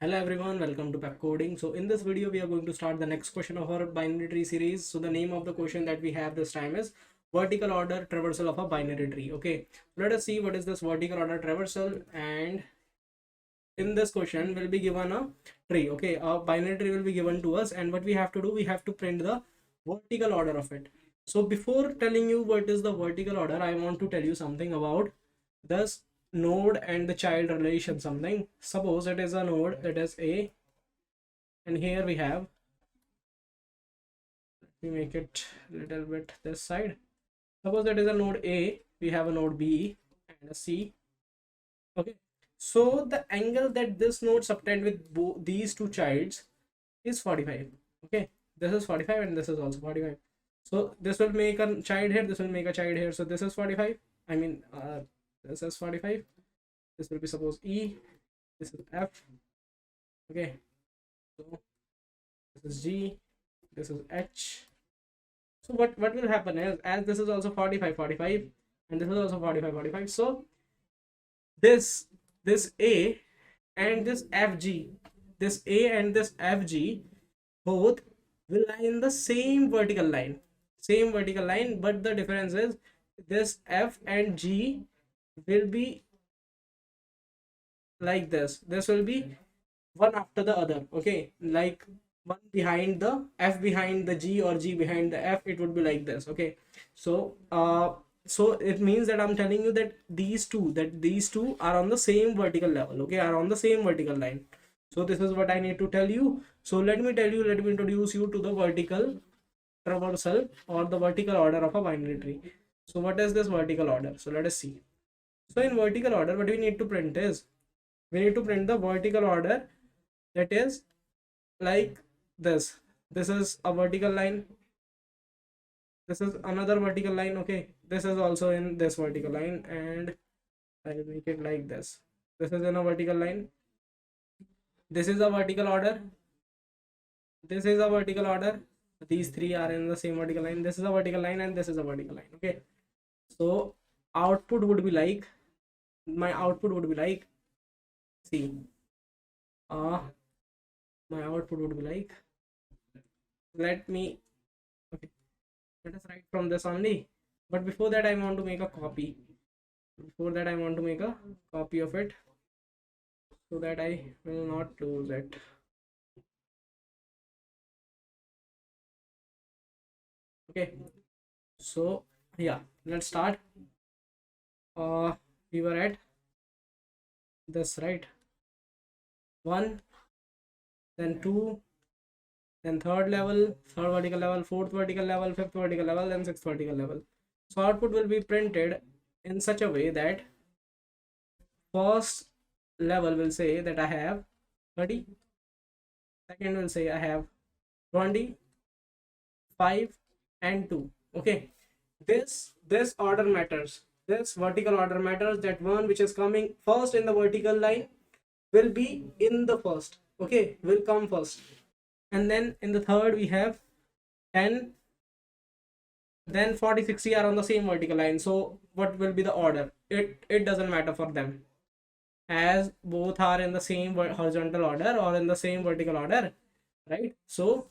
Hello everyone, welcome to Pepcoding. So in this video we are going to start the next question of our binary tree series. So the name of the question that we have this time is vertical order traversal of a binary tree. Okay, let us see what is this vertical order traversal. And in this question will be given a tree. Okay, a binary tree will be given to us, and what we have to do, we have to print the vertical order of it. So before telling you what is the vertical order, I want to tell you something about this node and the child relation. Something, suppose it is a node that is A, and here we have, we make it a little bit this side. Suppose that is a node A, we have a node B and a C. Okay, so the angle that this node subtend with these two childs is 45. Okay, this is 45 and this is also 45. So this will make a child here, this will make a child here. So this is 45, I mean this is 45, this will be suppose E, this is F. Okay, so this is G, this is H. So what will happen is, as this is also 45 and this is also 45, so this A and this FG, this A and this FG both will lie in the same vertical line, but the difference is this F and G will be like this will be one after the other. Okay, like one behind the F behind the G, or G behind the F, it would be like this. Okay, so so it means that I'm telling you that these two are on the same vertical level. Okay, are on the same vertical line. So this is what I need to tell you. So let me introduce you to the vertical traversal or the vertical order of a binary tree. So what is this vertical order? So let us see. So in vertical order, what we need to print is, we need to print the vertical order that is like this. This is a vertical line, this is another vertical line. Okay, this is also in this vertical line, and I'll make it like this. This is in a vertical line, this is a vertical order, this is a vertical order, these three are in the same vertical line, this is a vertical line, and this is a vertical line. Okay, so output would be like, my output would be like, see, my output would be like, let me, okay, let us write from this only. But before that I want to make a copy, of it, so that I will not lose it. Okay, so yeah, let's start. We were at this, right? 1, then 2, then third vertical level, fourth vertical level, fifth vertical level, and sixth vertical level. So output will be printed in such a way that first level will say that I have 30, second will say I have 20, 5 and 2. Okay, this order matters, this vertical order matters, that one which is coming first in the vertical line will be in the first. Okay, will come first, and then in the third we have 10, then 40, 60 are on the same vertical line. So what will be the order? It doesn't matter for them, as both are in the same horizontal order or in the same vertical order, right? So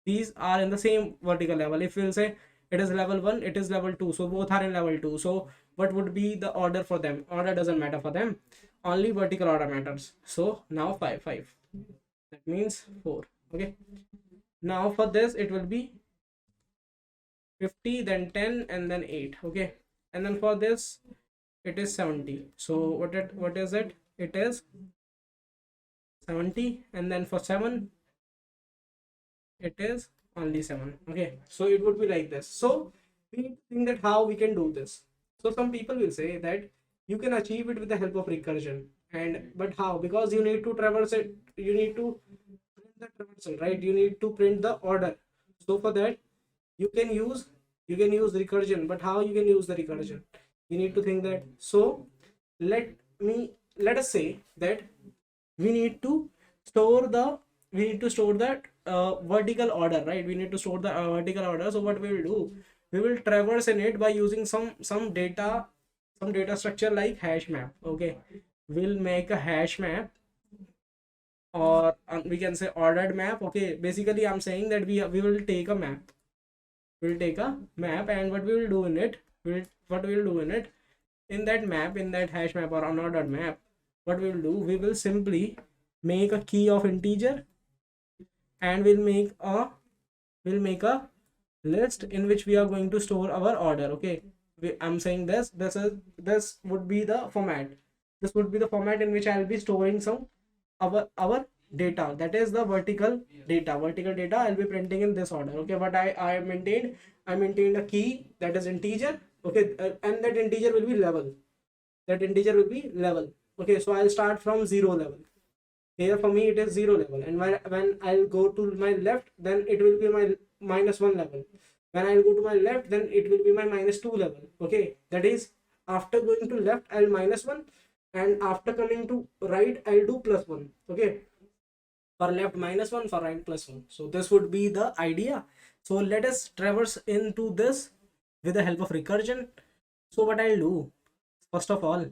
these are in the same vertical level. If we'll say it is level 1, it is level 2, so both are in level 2. So what would be the order for them? Order doesn't matter for them, only vertical order matters. So now 5, that means 4. Okay, now for this it will be 50, then 10, and then 8. Okay, and then for this it is 70. So what is it? It is 70, and then for 7 it is only 7. Okay, so it would be like this. So we need to think that how we can do this. So some people will say that you can achieve it with the help of recursion, and but how? Because you need to traverse it, you need to print the traversal, right? You need to print the order. So for that you can use recursion. But how you can use the recursion? You need to think that. So let us say that we need to store the vertical order, right? We need to store the vertical order. So what we will do, we will traverse in it by using some data structure like hash map. Okay, we'll make a hash map or we can say ordered map. Okay, basically I'm saying that we will take a map. We'll take a map, and what we will do in it, what we will do in it, in that map, in that hash map or unordered map, what we will do, we will simply make a key of integer, and we'll make a list in which we are going to store our order. Okay, I'm saying this would be the format. This would be the format in which I'll be storing some our data, that is the vertical data I'll be printing in this order. Okay, but I maintained a key that is integer. Okay, and that integer will be level. Okay, so I'll start from 0 level. Here for me it is 0 level, and when I'll go to my left, then it will be my -1 level. When I'll go to my left, then it will be my -2 level. Okay, that is, after going to left I'll -1, and after coming to right I'll do +1. Okay, for left -1, for right +1. So this would be the idea. So let us traverse into this with the help of recursion. So what I'll do, first of all,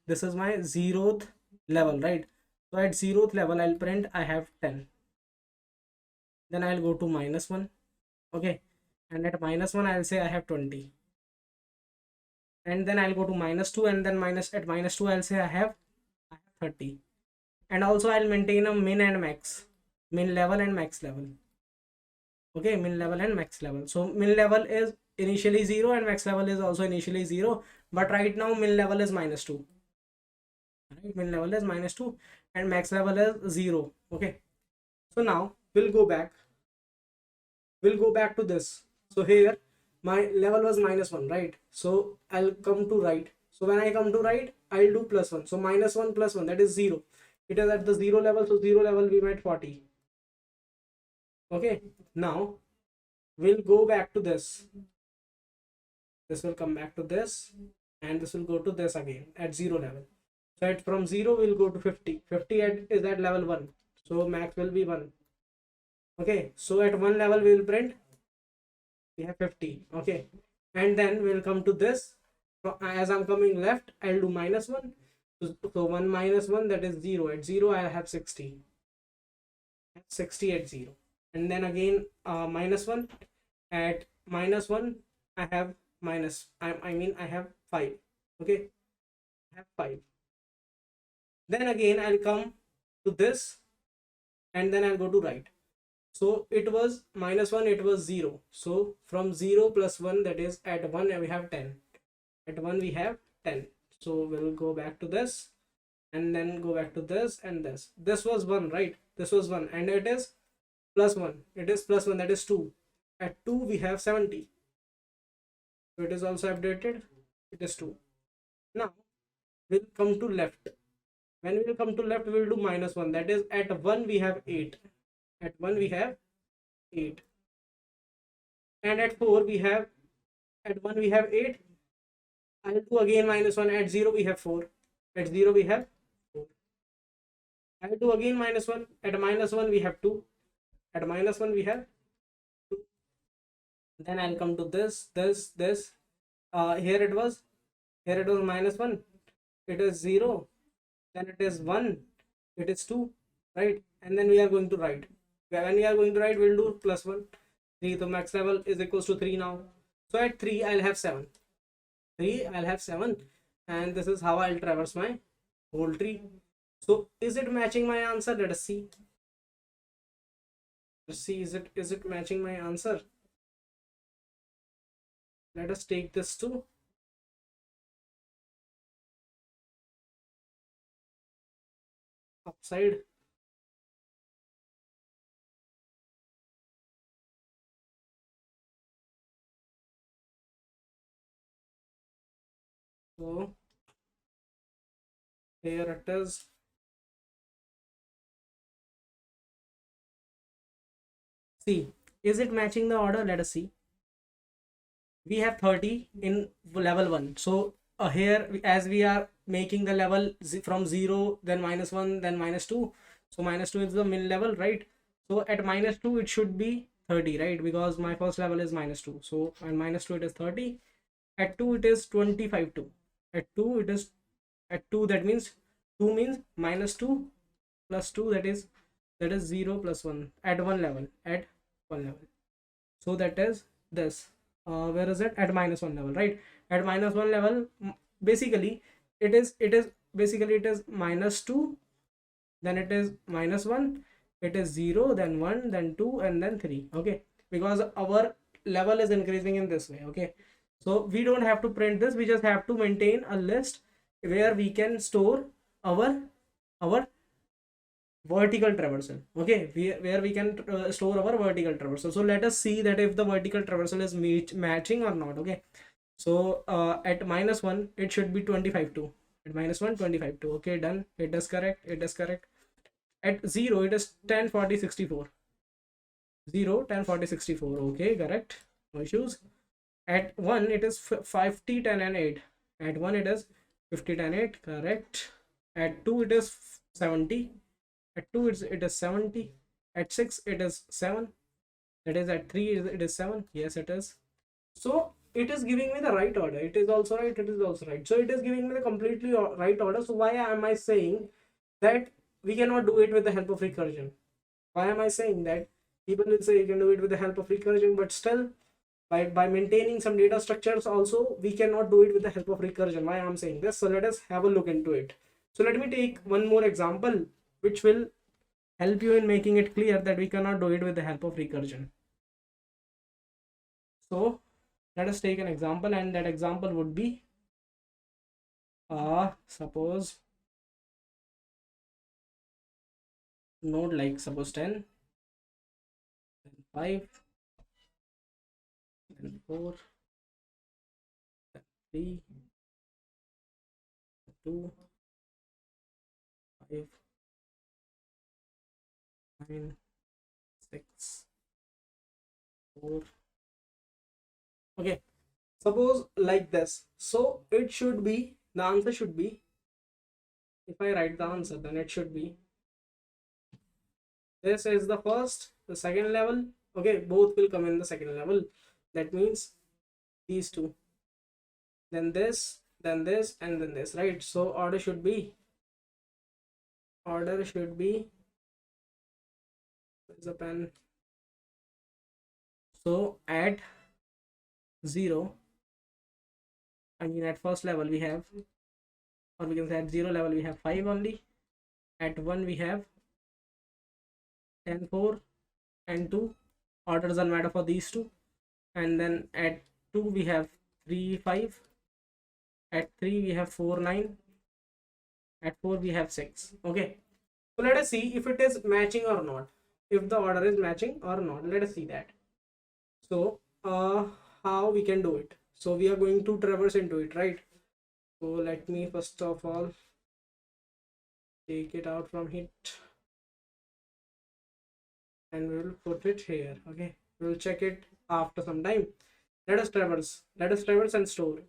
this is my 0th level, right? So at 0th level I'll print I have 10. Then I'll go to -1. Okay, and at -1 I'll say I have 20, and then I'll go to -2, and then at -2 I'll say I have 30. And also I'll maintain a min and max, min level and max level. Okay, min level and max level. So min level is initially 0 and max level is also initially 0, but right now min level is -2. Right, min level is -2 and max level is 0. Okay, so now we'll go back to this. So here my level was -1, right? So I'll come to right. So when I come to right, I'll do +1. So -1 +1, that is 0. It is at the 0 level, so 0 level we made 40. Okay, now we'll go back to this. This will come back to this, and this will go to this again at 0 level. So from 0 we'll go to 50. 50 is at level 1, so max will be 1. Okay, so at 1 level we will print we have 50. Okay, and then we'll come to this. As I'm coming left, I'll do -1. So 1 -1, that is 0. At 0 I have 60. 60 at 0, and then again -1. At -1 I have I have 5. Okay, I have 5. Then again I'll come to this, and then I'll go to right. So it was -1, it was 0. So from 0 plus 1, that is at 1 we have 10. At 1 we have 10. So we'll go back to this, and then go back to this and this. This was 1, right? This was 1, and it is +1. It is +1, that is 2. At 2 we have 70. So it is also updated. It is 2. Now we'll come to left. When we will come to left, we will do -1. That is, at 1 we have 8. At 1 we have 8. And at 4 we have, at 1 we have 8. I'll do again -1. At 0 we have 4. At 0 we have 4. I'll do again -1. At -1 we have 2. At -1 we have 2. Then I'll come to this. Here it was -1. It is 0. Then it is 1. It is 2. Right? And then we are going to right. When we are going to right, we'll do +1. 3. So max level is equals to 3 now. So at 3 I'll have 7. 3 I'll have 7, and this is how I'll traverse my whole tree. So is it matching my answer? Let us see. Let's see, is it matching my answer? Let us take this to upside. So here it is. See, is it matching the order? Let us see. We have 30 in level 1. So here, as we are making the level from 0, then -1, then -2. So -2 is the min level, right? So at -2 it should be 30, right? Because my first level is -2. So at -2 it is 30. At 2 it is 25 2. At 2 it is, at 2 that means 2 means -2 plus 2, that is 0 plus 1 at one level. So that is this, where is it, at minus 1 level, right? At minus 1 level, basically it is basically it is minus 2, then it is minus 1, it is 0, then 1, then 2, and then 3. Okay, because our level is increasing in this way. Okay, so we don't have to print this, we just have to maintain a list where we can store our vertical traversal. Okay, where we can store our vertical traversal. So let us see that if the vertical traversal is matching or not. Okay, so at minus 1 it should be 25 2, at minus 1 25 2. Okay, done, it is correct, it is correct. At 0 it is 10 40 64, 0 10 40 64. Okay, correct, no issues. At 1 it is 50 10 and 8, at 1 it is 50 10 8, correct. At 2 it is 70, at 2 it is 70, at 6 it is 7, that is at 3 it is 7, yes it is. So it is giving me the right order, it is also right, it is also right. So it is giving me the completely right order. So why am I saying that we cannot do it with the help of recursion? Why am I saying that? People will say you can do it with the help of recursion, but still by maintaining some data structures also we cannot do it with the help of recursion. Why I'm saying this? So let us have a look into it. So let me take one more example which will help you in making it clear that we cannot do it with the help of recursion. So let us take an example, and that example would be suppose node like suppose 10, then 5, then 4, then 3, 2, 5, 9, 6, 4. Okay, suppose like this. So it should be, the answer should be, if I write the answer, then it should be, this is the first, the second level. Okay, both will come in the second level. That means these two, then this, then this, and then this, right? So order should be, where's the pen? So at 0, I mean at first level we have, or we can say at 0 level we have 5 only. At 1 we have 10 4 and 2, order doesn't matter for these two. And then at 2 we have 3 5, at 3 we have 4 9, at 4 we have 6. Okay, so let us see if it is matching or not, if the order is matching or not. Let us see that. So how we can do it? So we are going to traverse into it, right? So let me first of all take it out from it, and we will put it here. Okay, we'll check it after some time. Let us traverse and store.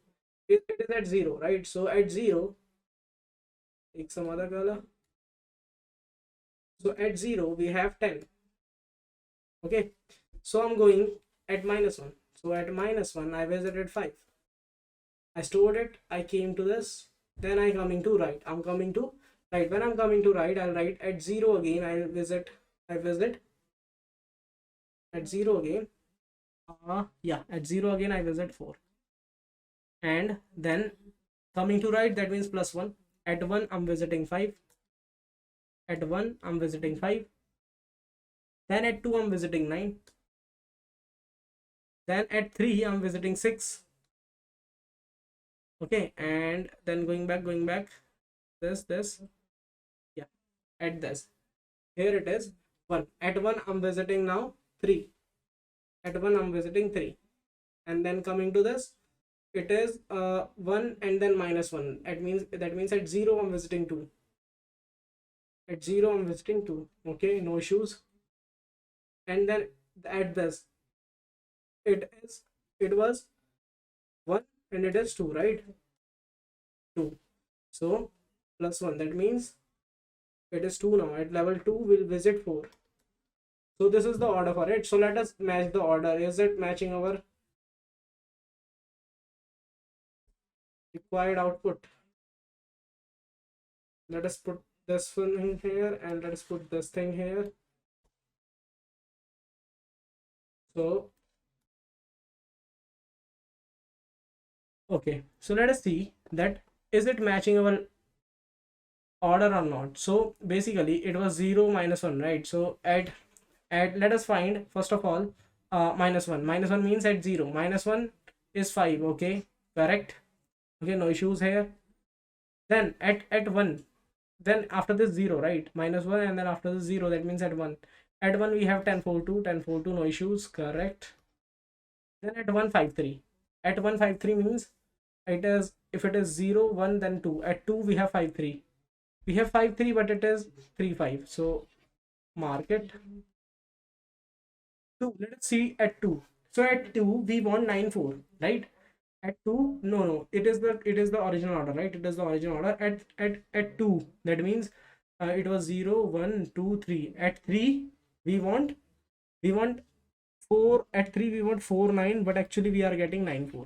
It is at 0, right? So at 0, take some other color. So at 0 we have 10. Okay, so I'm going at minus 1. So at minus 1 I visited 5, I stored it, I came to this, then I coming to right, I'm coming to right. When I'm coming to right, I'll write at 0 again, I visit at 0 again. Yeah, at 0 again I visit 4, and then coming to right, that means plus 1. At 1 I'm visiting 5, at 1 I'm visiting 5, then at 2 I'm visiting 9, then at 3 I'm visiting 6. Okay, and then going back, this, yeah, at this, here it is 1. At 1 I'm visiting now 3, at 1 I'm visiting 3, and then coming to this, it is 1 and then minus 1. That means at 0 I'm visiting 2, at 0 I'm visiting 2. Okay, no issues. And then at this, it was 1 and it is 2, right? 2. So plus 1, that means it is 2 now. At level 2 we'll visit 4. So this is the order for it. So let us match the order. Is it matching our required output? Let us put this one in here, and let's put this thing here. So okay, so let us see that is it matching our order or not. So basically it was 0 minus 1, right? So at let us find first of all minus 1. Minus 1 means at 0. Minus 1 is 5. Okay, correct. Okay, no issues here. Then at 1, then after this 0, right? Minus 1, and then after the 0, that means at 1. At 1 we have 10 4 2, 10 4 2, no issues, correct. Then at 153, at 153 means it is, if it is 0 1 then 2. At 2 we have 53, we have 53, but it is 3 5, so mark it. 2, let us see at 2. So at 2 we want 9 4, right? At 2, no, it is the original order, right? It is the original order. At 2, that means it was 0 1 2 3. At 3 we want 4. At 3 we want 4 9, but actually we are getting 9 4,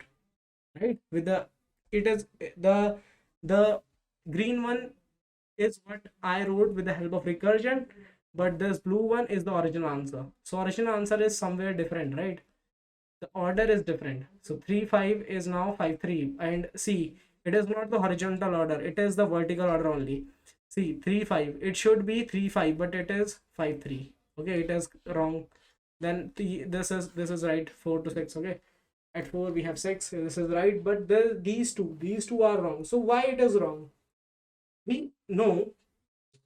right? With the, it is the green one is what I wrote with the help of recursion, but this blue one is the original answer. So original answer is somewhere different, right? The order is different. So 3 5 is now 5 3, and see, it is not the horizontal order, it is the vertical order only. See, 3 5, it should be 3 5, but it is 5 3. Okay, it is wrong. Then this is right, 4 to 6. Okay, at 4 we have 6, this is right, but these two are wrong. So why it is wrong? We know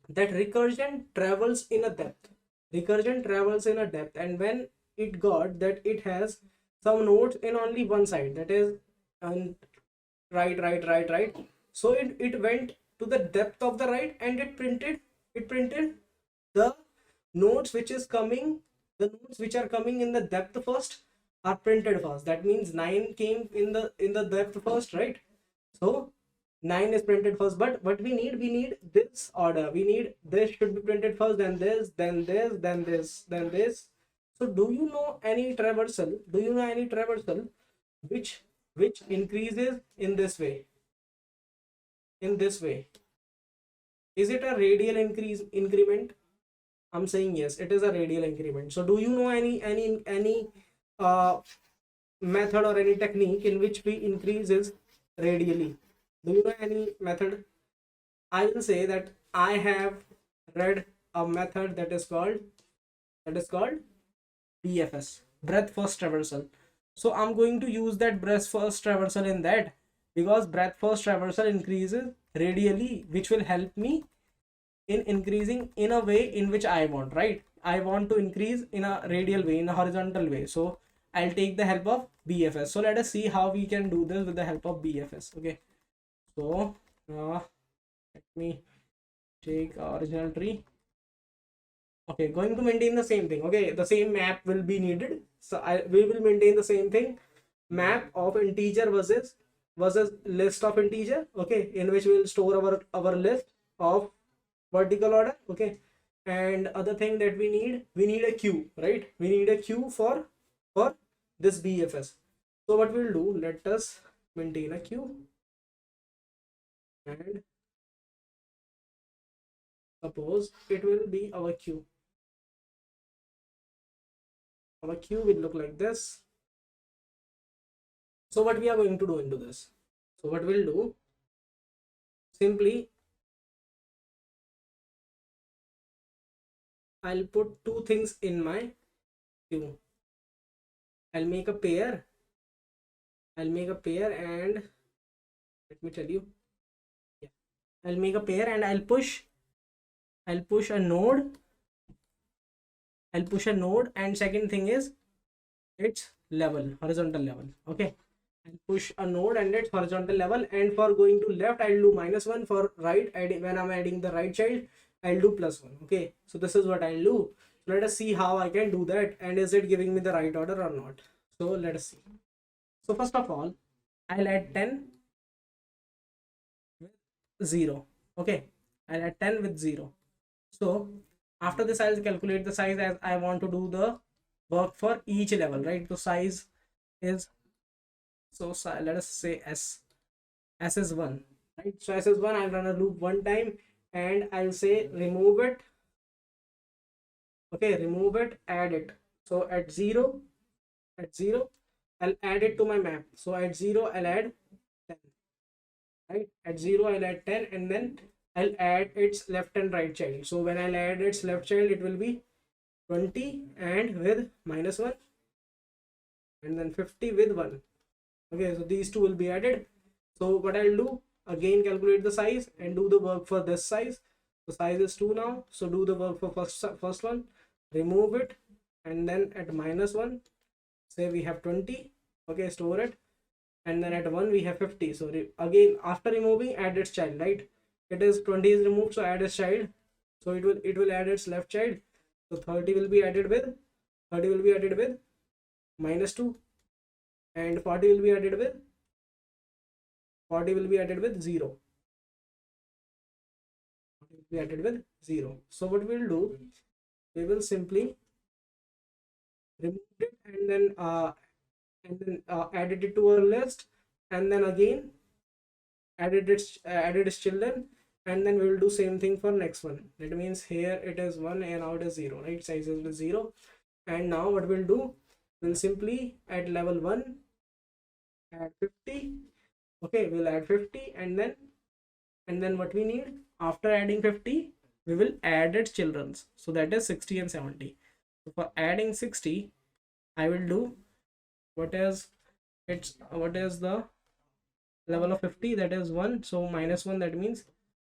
that recursion travels in a depth. Recursion travels in a depth, and when it got that it has some nodes in only one side, that is, and right, so it went to the depth of the right, and it printed the nodes which is coming, the nodes which are coming in the depth first are printed first. That means 9 came in the depth first, right? So 9 is printed first, but what we need this order. We need this should be printed first, then this, then this, then this, then this. So do you know any traversal? Do you know any traversal which increases in this way? In this way, is it a radial increment? I'm saying yes, it is a radial increment. So do you know any uh method or any technique in which we increases radially? Do you know any method? I will say that I have read a method that is called BFS, breadth first traversal. So I'm going to use that breadth first traversal in that, because breadth first traversal increases radially, which will help me in increasing in a way in which I want, right? I want to increase in a radial way, in a horizontal way. So I'll take the help of BFS. So let us see how we can do this with the help of BFS. Okay, so let me take original tree. Okay, going to maintain the same thing. Okay, the same map will be needed, so we will maintain the same thing. Map of integer versus list of integer. Okay, in which we will store our list of vertical order. Okay, and other thing that we need a queue, right? We need a queue for this BFS. So what we'll do, let us maintain a queue, and suppose it will be our queue. Our queue will look like this. So what we are going to do into this? So what we'll do, simply I'll put two things in my queue. I'll make a pair. And let me tell you. Yeah. I'll make a pair and I'll push a node. And second thing is its level, horizontal level. Okay. And push a node and its horizontal level, and for going to left I'll do -1, for right, when I'm adding the right child I'll do +1. Okay, so this is what I'll do. Let us see how I can do that, and is it giving me the right order or not. So let us see. So first of all, I'll add 10 with 0. Okay, I'll add 10 with 0. So after this I'll calculate the size, as I want to do the work for each level, right? So size is, let us say s is 1, right? So s is 1, I'll run a loop one time, and I'll say remove it. Okay, remove it, add it. So at 0, I'll add it to my map. So at 0 I'll add 10, right? At 0 I'll add 10, and then I'll add its left and right child. So when I'll add its left child, it will be 20 and with -1, and then 50 with 1. Okay, so these two will be added. So what I'll do, again calculate the size and do the work for this size. The size is 2 now, so do the work for first one, remove it, and then at -1, say we have 20. Okay, store it, and then at 1 we have 50. So again, after removing, add its child, right? It is 20 is removed, so add its child. So it will add its left child. So 30 will be added with -2, and 40 will be added with 0. So what we'll do, we will simply remove it, and then added it to our list, and then again added its children, and then we will do same thing for next one. That means here it is 1 and now it is 0, right? Size is 0. And now what we'll do, we'll simply at level 1 add 50. Okay, we'll add 50, and then what we need after adding 50, we will add its children's. So that is 60 and 70. So for adding 60, I will do what is the level of 50, that is 1. So -1, that means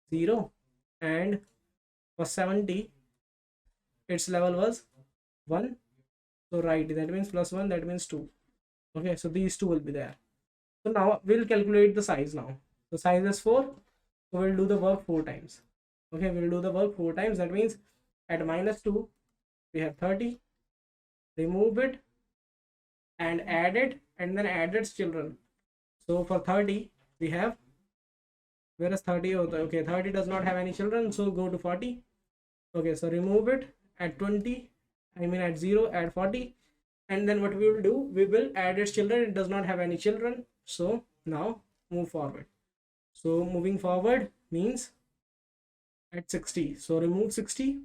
0. And for 70, its level was 1. So right, that means +1, that means 2. Okay, so these two will be there. So now we'll calculate the size now. The size is 4. So we'll do the work 4 times. Okay, we'll do the work 4 times. That means at -2, we have 30. Remove it and add it, and then add its children. So for 30, we have, where is 30? Okay, 30 does not have any children, so go to 40. Okay, so remove it at 20, at 0, add 40, and then what we will do, we will add its children. It does not have any children, so now move forward. So moving forward means at 60, so remove 60.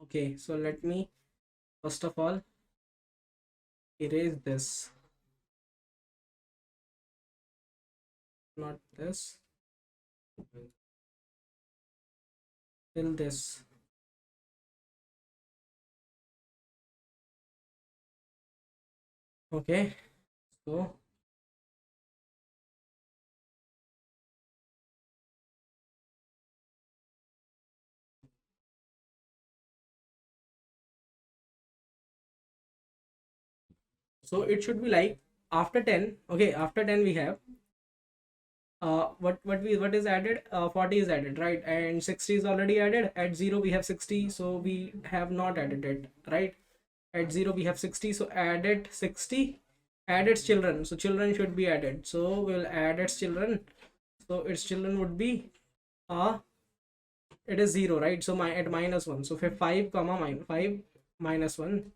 Okay, so let me first of all erase this, not this, till this. Okay, so it should be like after 10. Okay, after 10 we have what is added, 40 is added, right? And 60 is already added. At 0 we have 60, so we have not added it, right? At 0 we have 60, so added 60, add its children. So children should be added, so we'll add its children. So its children would be it is 0, right? So at -1, so 5 -1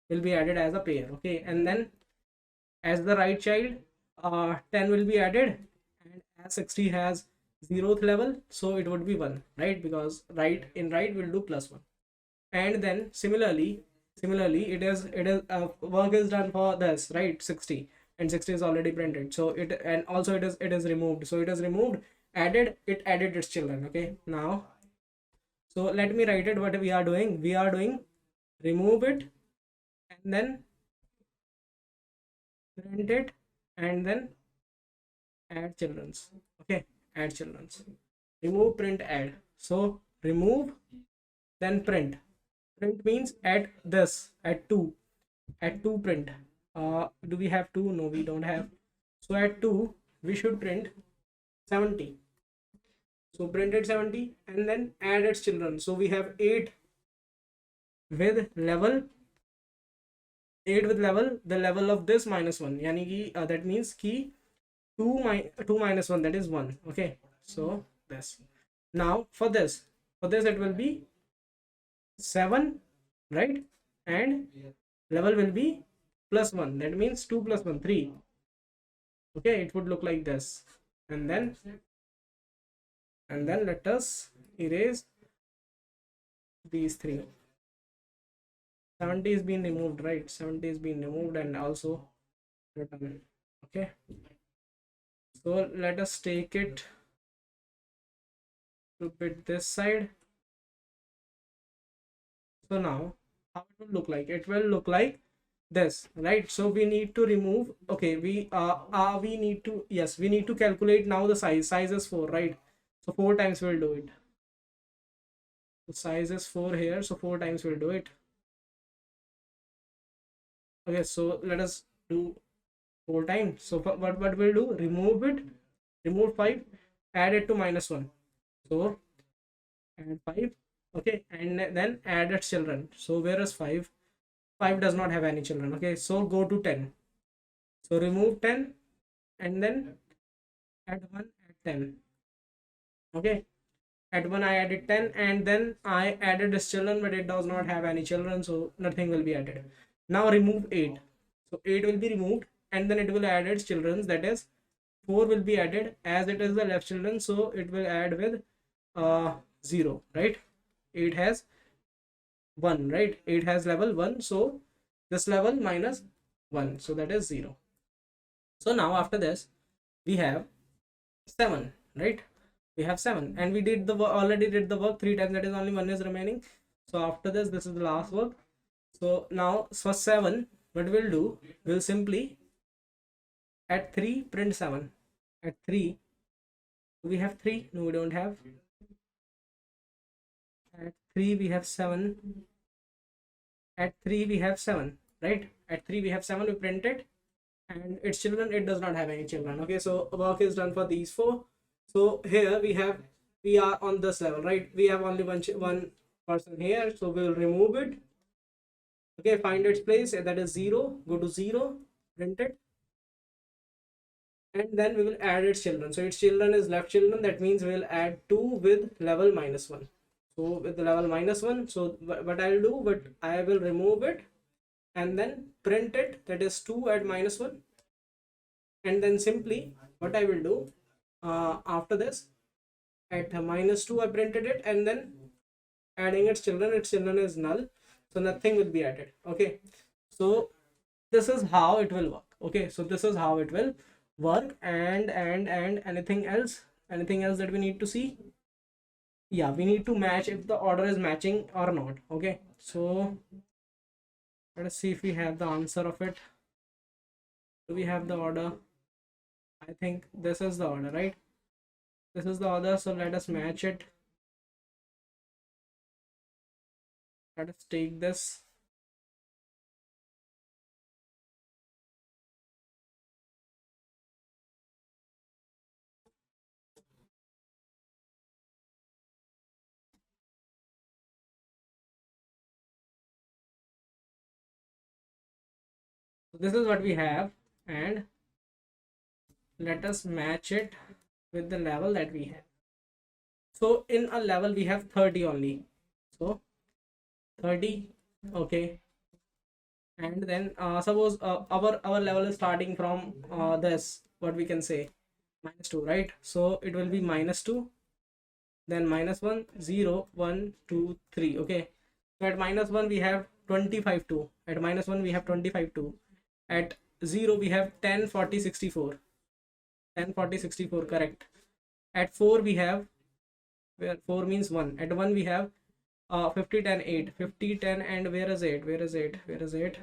will be added as a pair. Okay, and then as the right child, 10 will be added, and as 60 has 0th level, so it would be 1, right? Because right will do +1. And then similarly it is work is done for this, right? 60, and 60 is already printed, so and also it is removed. So it is removed, added its children. Okay, now so let me write it. What we are doing, remove it, and then print it, and then add children's. Okay, add children's, remove, print, add. So remove, then print means at 2 print. Do we have 2? No, we don't have. So at 2 we should print 70. So printed 70, and then add its children. So we have 8 with level, the level of this -1, yani ki, that means ki 2 minus 1, that is 1. Okay, so this. Now for this it will be 7, right? And level will be +1, that means 2 + 1, 3. Okay, it would look like this. And then and then let us erase these three. 70 is being removed, right? 70 is being removed and also return. Okay, so let us take it to bit this side. So now how it will look like? It will look like this, right? So we need to remove, okay, we need to, yes, we need to calculate now the size is 4, right? So 4 times we'll do it. The size is 4 here, so 4 times we'll do it. Okay, so let us do 4 times. So what we'll do, remove it, remove 5, add it to -1, so add 5. Okay, and then add its children. So where is 5? 5 does not have any children. Okay, so go to 10. So remove 10 and then add 1 at 10. Okay, at 1 I added 10 and then I added its children, but it does not have any children, so nothing will be added. Now remove 8. So 8 will be removed and then it will add its children, that is 4 will be added as it is the left children, so it will add with 0, right? 8 has 1, right? 8 has level 1, so this level minus 1, so that is 0. So now after this we have 7, right? We have 7 and we did the already did the work 3 times, that is only 1 is remaining. So after this is the last work. So now for 7 what we'll do, we'll simply at 3 print 7. At 3 we have 3, no we don't have. At 3 we have 7. At 3 we have 7, right? At 3 we have 7, we print it and its children, it does not have any children. Okay, so work is done for these 4. So here we are on this level, right? We have only one person here, so we will remove it. Okay, find its place, that is 0, go to 0, print it, and then we will add its children. So its children is left children, that means we will add 2 with level -1. So with the level -1, so what I'll do, but I will remove it and then print it, that is 2 at -1, and then simply what I will do, after this at -2 I printed it and then adding its children is null, so nothing will be added. Okay, so this is how it will work. Okay, so this is how it will work. And anything else that we need to see? Yeah, we need to match if the order is matching or not. Okay, so let us see if we have the answer of it. Do we have the order? I think this is the order, right? This is the order, so let us match it. Let us take this. So this is what we have, and let us match it with the level that we have. So in a level we have 30 only, so 30. Okay, and then suppose our level is starting from this, what we can say, -2, right? So it will be -2, then -1, 0, 1, 2, 3. Okay, so at -1 we have 25 2, at -1 we have 25 2, at 0 we have 10 40 64, 10 40 64, correct. At 4 we have, where 4 means 1, at 1 we have 50 10 8, 50 10, and where is 8, where is 8, where is 8?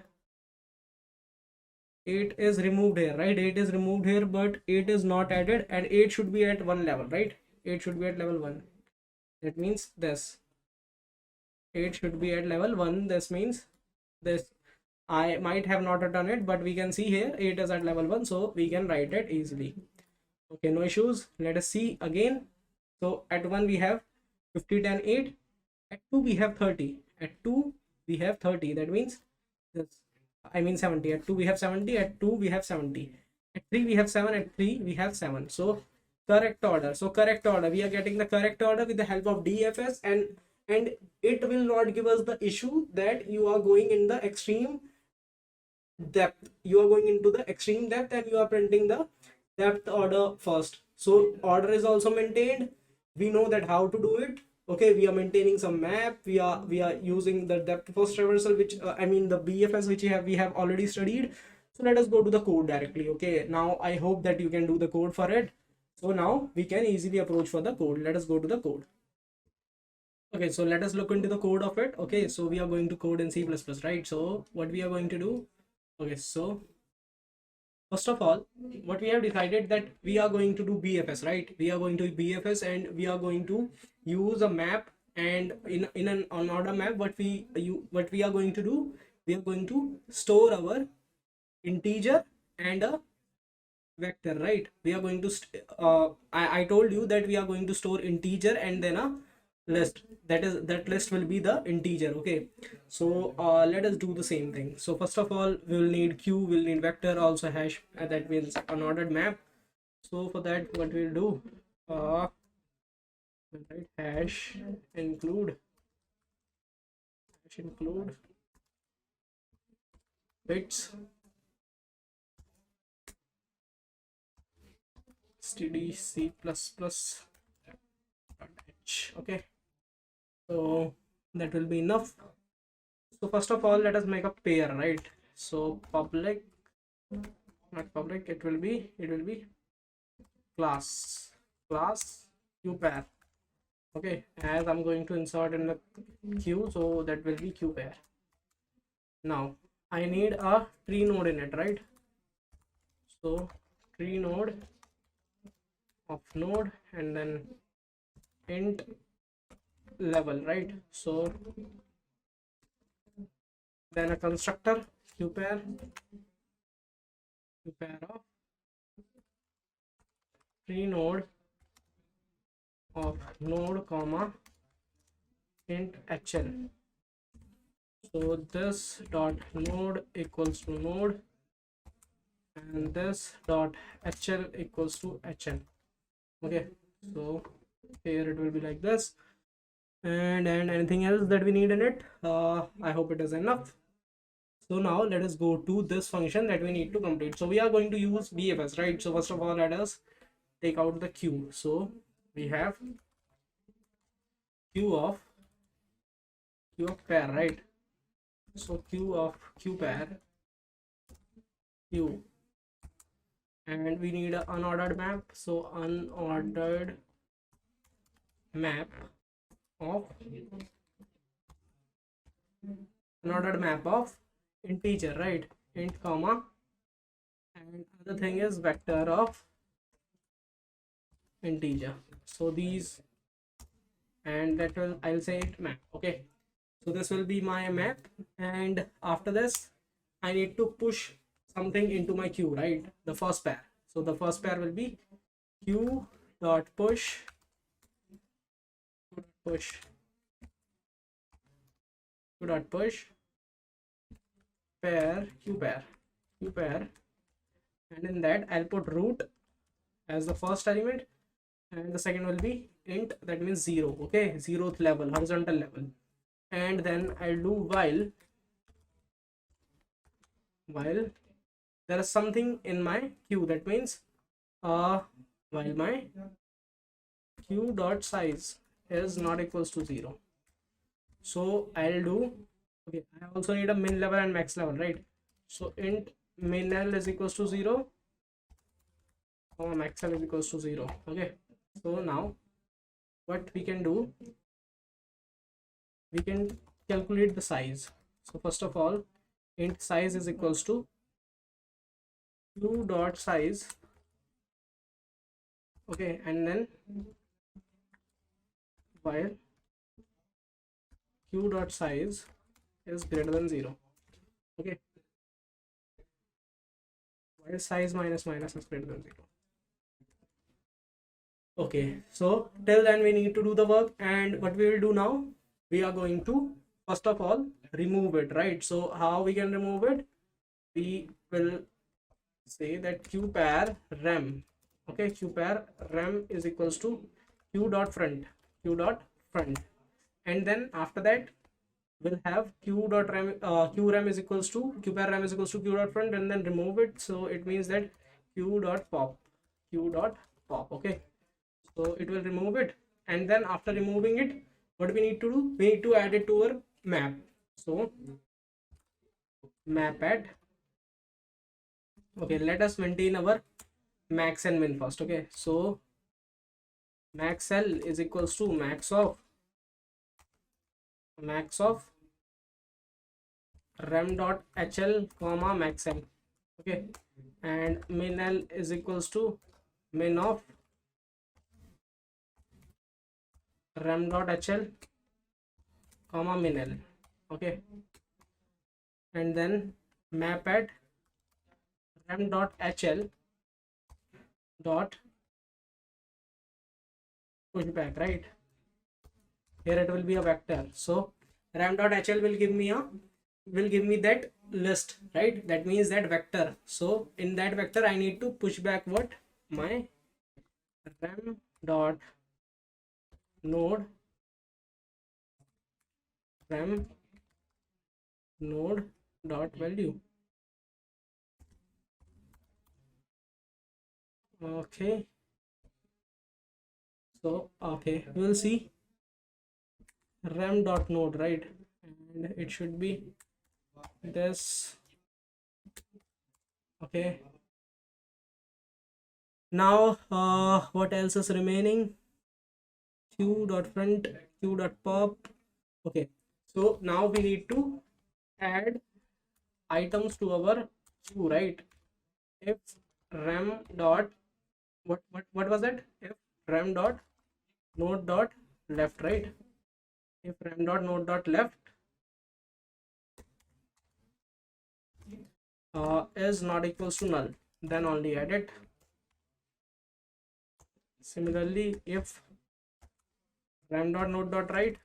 8 is removed here, right? 8 is removed here, but 8 is not added, and 8 should be at 1 level, right? 8 should be at level 1. That means this 8 should be at level 1. This means this, I might have not written it, but we can see here 8 is at level 1, so we can write it easily. Okay, no issues. Let us see again. So at 1 we have 50 10 8, at 2 we have 30, at 2 we have 30, that means this, I mean 70. At 2 we have 70, at 2 we have 70, at 3 we have 7, at 3 we have 7. So correct order. So correct order, we are getting the correct order with the help of DFS, and it will not give us the issue that you are going in the extreme depth. You are going into the extreme depth and you are printing the depth order first. So order is also maintained, we know that how to do it. Okay, we are maintaining some map, we are using the depth first traversal, which I mean the BFS, which we have already studied. So let us go to the code directly. Okay, now I hope that you can do the code for it. So now we can easily approach for the code. Let us go to the code. Okay, so let us look into the code of it. Okay, so we are going to code in C++, right? So what we are going to do, okay, so first of all, what we have decided that we are going to do BFS, right? We are going to BFS and we are going to use a map, and in an order map, what we are going to do, we are going to store our integer and a vector, right? We are going to I told you that we are going to store integer and then a list. That list will be the integer. Okay, so let us do the same thing. So first of all, we will need q, we'll need vector, also hash, that means unordered map. So for that, what we'll do, we'll write hash include bits std c++. Okay, so that will be enough. So first of all, let us make a pair, right? So public, not public, it will be class q pair. Okay, as I'm going to insert in the queue, so that will be q pair. Now I need a tree node in it, right? So tree node of node and then int level, right? So then a constructor q pair of tree node of node comma int hl. So this dot node equals to node and this dot hl equals to hl. Okay, so here it will be like this, and anything else that we need in it, I hope it is enough. So now let us go to this function that we need to complete. So we are going to use BFS, right? So first of all, let us take out the q. So we have q of pair, right? So q of q pair q, and we need an unordered map. So unordered map of integer, right? Int comma, and other thing is vector of integer. So these, and that will, I'll say it map. Okay, so this will be my map, and after this I need to push something into my queue, right? The first pair. So the first pair will be q dot push pair q pair, and in that I'll put root as the first element, and the second will be int, that means 0. Okay, 0th level, horizontal level. And then I'll do while there is something in my queue, that means while my q dot size is not equals to 0. So I'll do, okay, I also need a min level and max level, right? So int min level is equals to 0, max level is equals to 0. Okay, so now what we can do, we can calculate the size. So first of all, int size is equals to q dot size. Okay, and then while q dot size is greater than 0. Okay, while size minus is greater than 0. Okay, so till then we need to do the work, and what we will do now, we are going to first of all remove it, right? So how we can remove it, we will say that q pair rem. Okay, q pair rem is equals to q dot front, and then after that we'll have q dot rem, q rem is equals to q pair rem is equals to q dot front, and then remove it. So it means that q dot pop. Okay, so it will remove it, and then after removing it, what we need to do, we need to add it to our map. So map at, okay, let us maintain our max and min first. Okay, so max L is equals to max of rem dot hl comma max L. Okay, and min L is equals to min of rem dot hl comma min L. Okay, and then map at rem dot hl dot pushback, right? Here it will be a vector, so ram dot hl will give me that list, right? That means that vector. So in that vector I need to push back what, my ram dot node ram node dot value. Okay, so okay, we'll see ram dot node, right? And it should be this. Okay, now what else is remaining? Q dot front, Q dot pop. Okay, so now we need to add items to our queue, right? If ram dot what was it? If ram dot node dot left, right? If ram dot node dot left is not equals to null, then only add it. Similarly, if ram dot node dot right,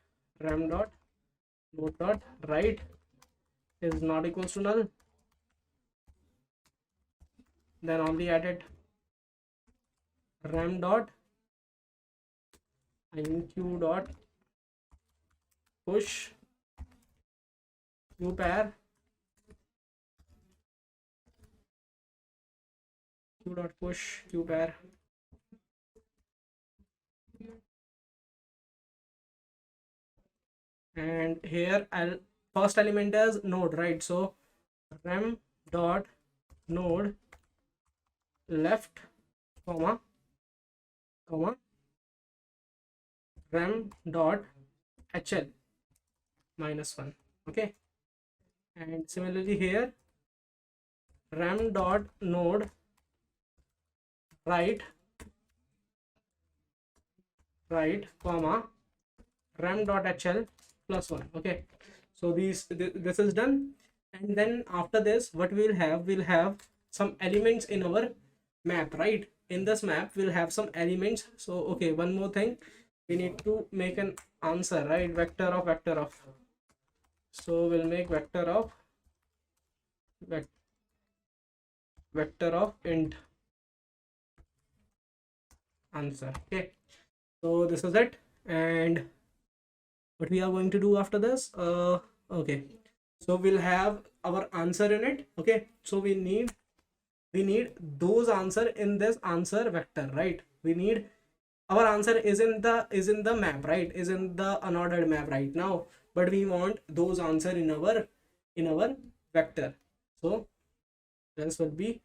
ram dot node dot right is not equals to null, then only add it. Ram dot inq dot push q pair q dot push q pair. And here I'll first element is node, right? So ram dot node left comma ram dot hl -1. Okay, and similarly here ram dot node right comma ram dot hl +1. Okay, so this is done. And then after this, what we'll have some elements in our map, right? In this map we'll have some elements. So okay, one more thing, we need to make an answer, right? Vector of, so we'll make vector of int answer. Okay, so this is it. And what we are going to do after this, okay, so we'll have our answer in it. Okay, so we need those answer in this answer vector, right? We need our answer is in the map, right? Is in the unordered map right now, but we want those answer in our vector. So this will be,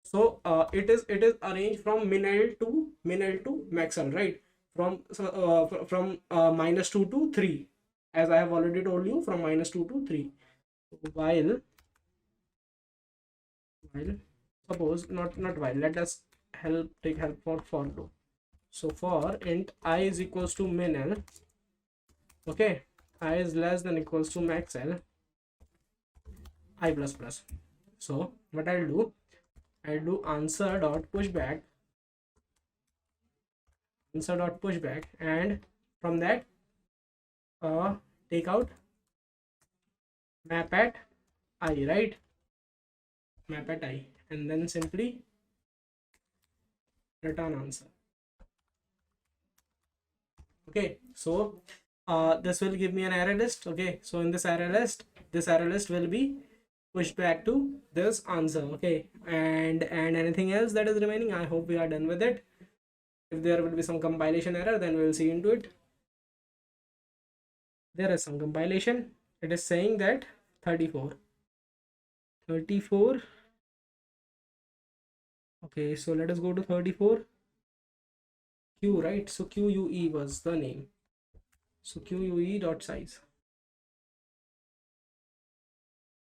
so it is arranged from min L to max L, right? From -2 to 3, as I have already told you, from -2 to 3. While suppose not while, let us take help for loop. So for int I is equals to min L, okay, I is less than equals to max L, I plus plus. So what I'll do answer dot pushback, and from that take out map at I, right? Map at I, and then simply return answer. Okay, so this will give me an array list. Okay, so in this array list will be pushed back to this answer. Okay, and anything else that is remaining, I hope we are done with it. If there will be some compilation error, then we will see into it. There is some compilation. It is saying that 34. Okay, so let us go to 34. Q, right? So QUE was the name. So QUE dot size.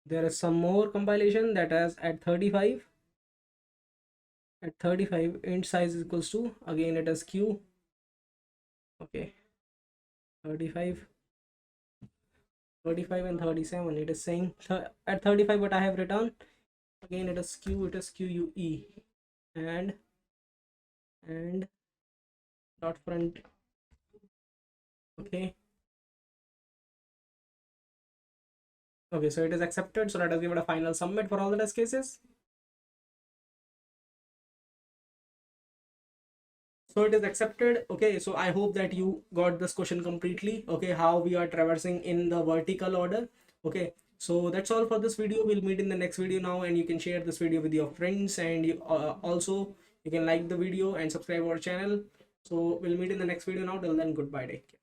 There is some more compilation that is at 35. At 35, int size is equals to, again it is Q. Okay, 35 and 37. It is saying at 35 what I have written. Again it is Q, it is QUE and dot front. Okay, so it is accepted. So let us give it a final submit for all the test cases. So it is accepted. Okay, so I hope that you got this question completely. Okay, how we are traversing in the vertical order. Okay, so that's all for this video. We'll meet in the next video now, and you can share this video with your friends, and you also you can like the video and subscribe our channel. So we'll meet in the next video now. Till then, goodbye, take care.